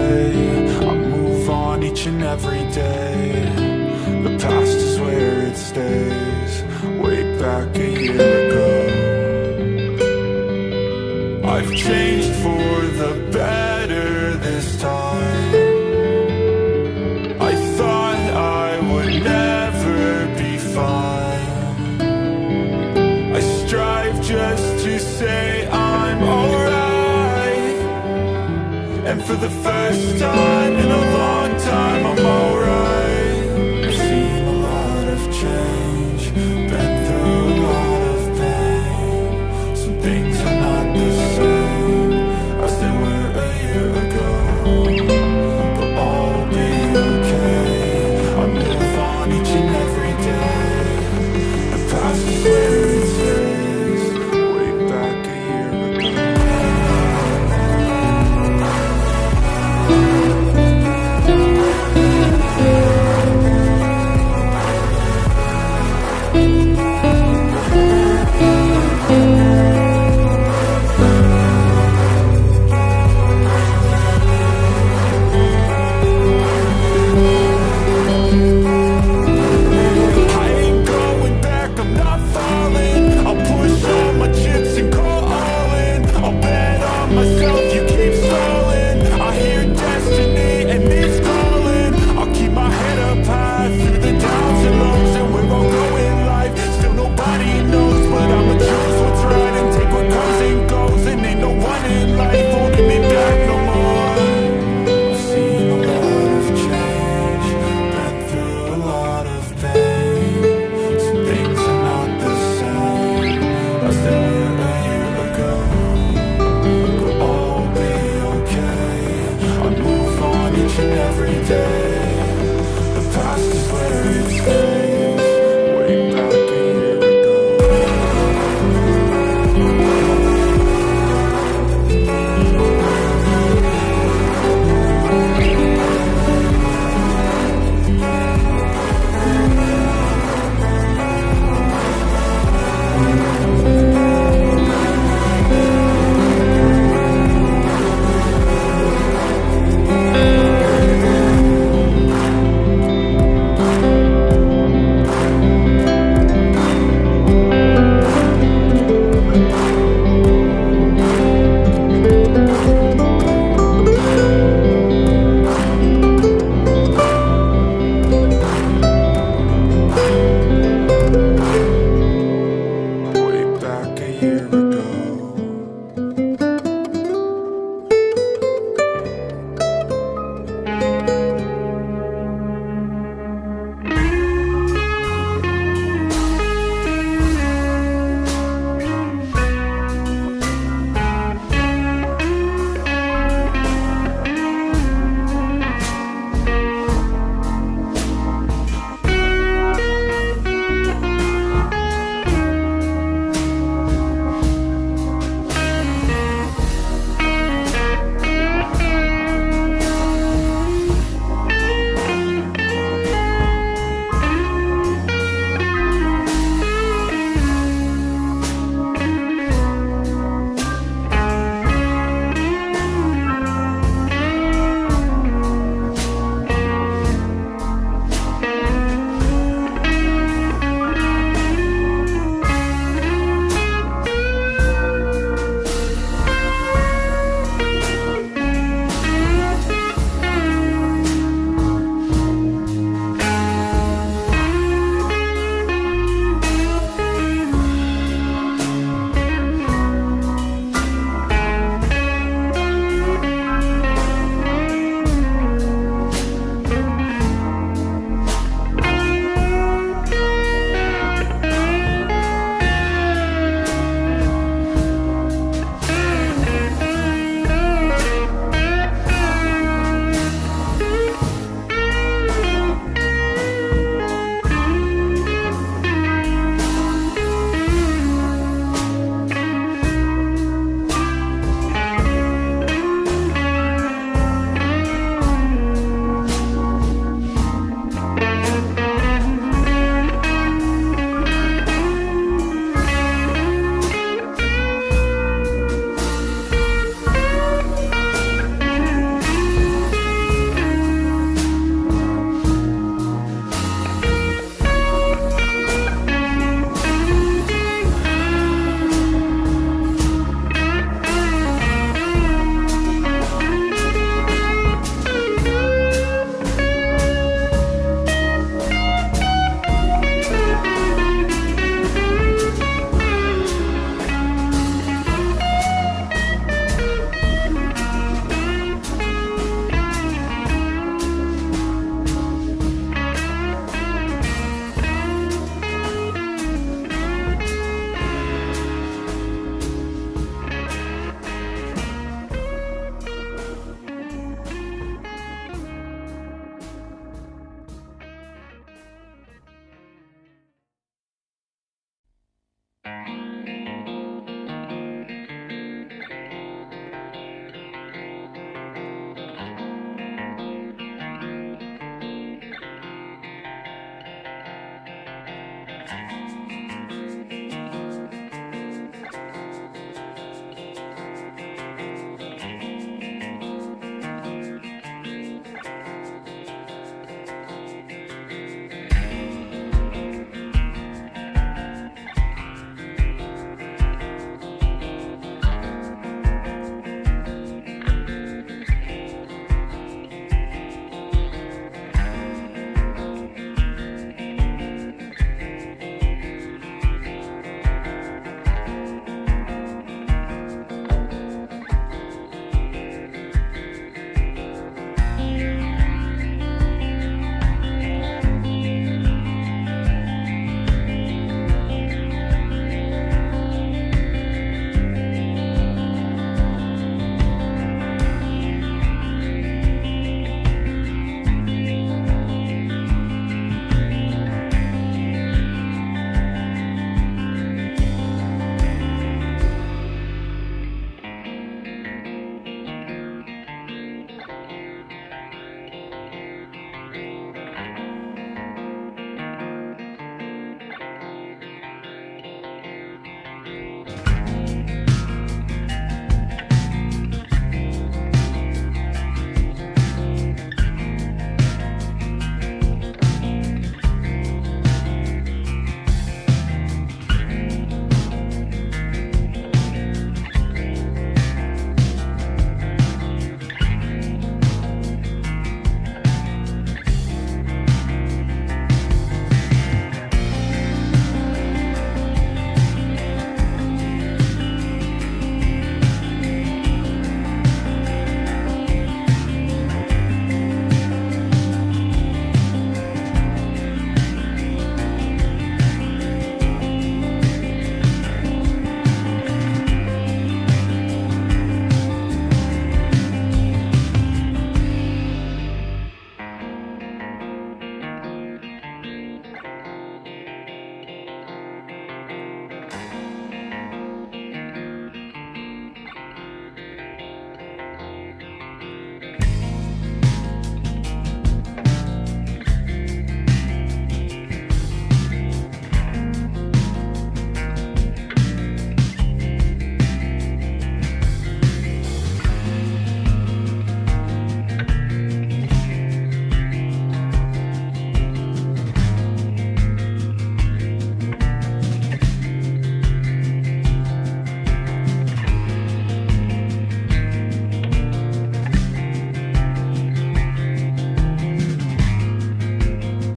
way. I move on each and every day. The past is where it stays. Way back a year ago, I've changed for the better this time. I thought I would never be fine. I strive just to say I'm alright, and for the first time in a long time I'm alright. I've seen a lot of change, been through a lot of pain. Some things are not the same as they were a year ago, but all will be okay. I move on each and every day. The past is where it stays. Way back a year ago. I ain't going back, I'm not falling. I'll push all my chips and go all in. I'll bet on myself, you keep stalling. I hear destiny and it's calling. I'll keep my head up high through the downs and lows, and we're all going life. Still nobody knows, but I'ma choose what's right and take what comes and goes. And ain't no one in life holding me back no more. I've seen a lot of change, been through a lot of pain. Some things are not the same as they were a year ago, but all will be okay. I move on each and every day. The past is where it stays. Way back a year ago.